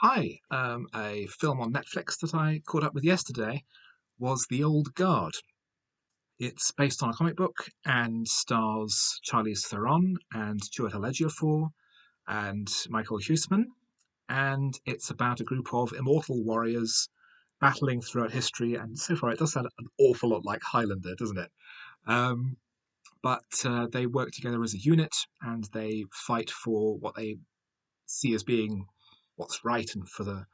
Hi, a film on Netflix that I caught up with yesterday was The Old Guard. It's based on a comic book and stars Charlize Theron and Chiwetel Ejiofor and Michael Huisman. And it's about a group of immortal warriors battling throughout history. And so far, it does sound an awful lot like Highlander, doesn't it? Um, but they work together as a unit and they fight for what they see as being what's right and for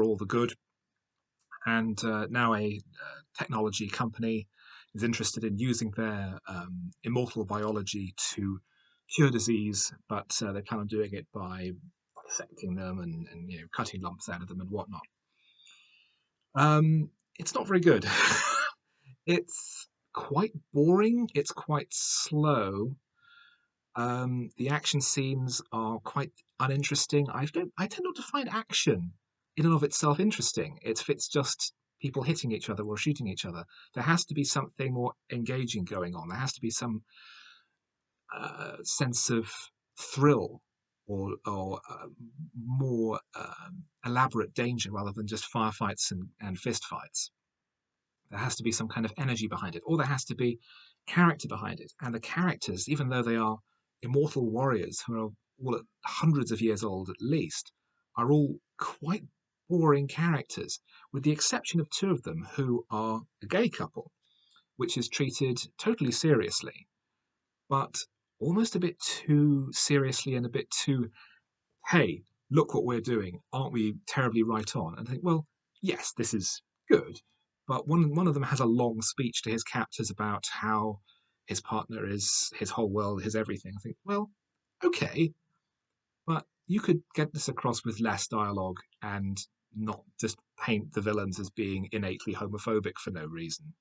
all the good. And now a technology company is interested in using their immortal biology to cure disease, but they plan on doing it by dissecting them and cutting lumps out of them and whatnot. It's not very good. It's quite boring. It's quite slow. The action scenes are quite uninteresting. I tend not to find action in and of itself interesting. If it's just people hitting each other or shooting each other, there has to be something more engaging going on. There has to be some sense of thrill or more elaborate danger rather than just firefights and fist fights. There has to be some kind of energy behind it, or there has to be character behind it. And the characters, even though they are immortal warriors who are all at hundreds of years old at least, are all quite boring characters, with the exception of two of them who are a gay couple, which is treated totally seriously, but almost a bit too seriously and a bit too, hey, look what we're doing. Aren't we terribly right on? And I think, well, yes, this is good. But one of them has a long speech to his captors about how his partner is his whole world, his everything. I think, well, okay, but you could get this across with less dialogue and not just paint the villains as being innately homophobic for no reason.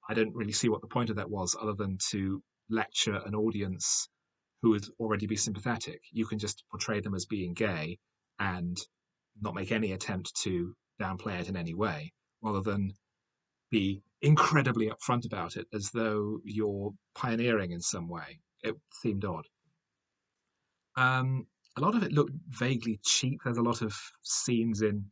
I don't really see what the point of that was, other than to lecture an audience who would already be sympathetic. You can just portray them as being gay and not make any attempt to downplay it in any way, rather than be incredibly upfront about it as though you're pioneering in some way. It seemed odd. Um, a lot of it looked vaguely cheap. There's a lot of scenes in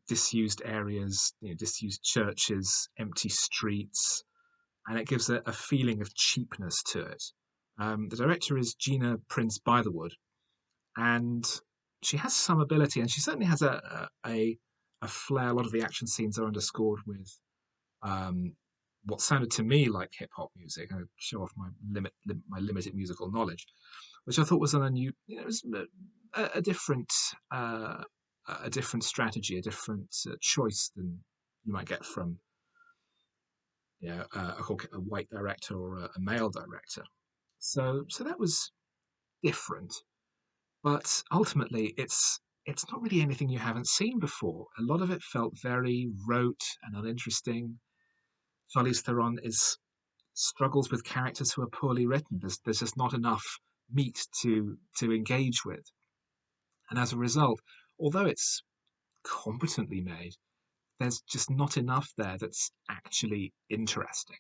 disused areas, disused churches, empty streets, and it gives a feeling of cheapness to it. The director is Gina Prince-Bythewood, and she has some ability, and she certainly has a flair. A lot of the action scenes are underscored with um, what sounded to me like hip hop music. I show off my limited musical knowledge, which I thought was an unusual, it was a different uh, a different strategy, a different choice than you might get from a white director or a male director. So that was different, but ultimately it's not really anything you haven't seen before. A lot of it felt very rote and uninteresting. Charlize Theron is struggles with characters who are poorly written. There's just not enough meat to engage with, and as a result, although it's competently made, there's just not enough there that's actually interesting.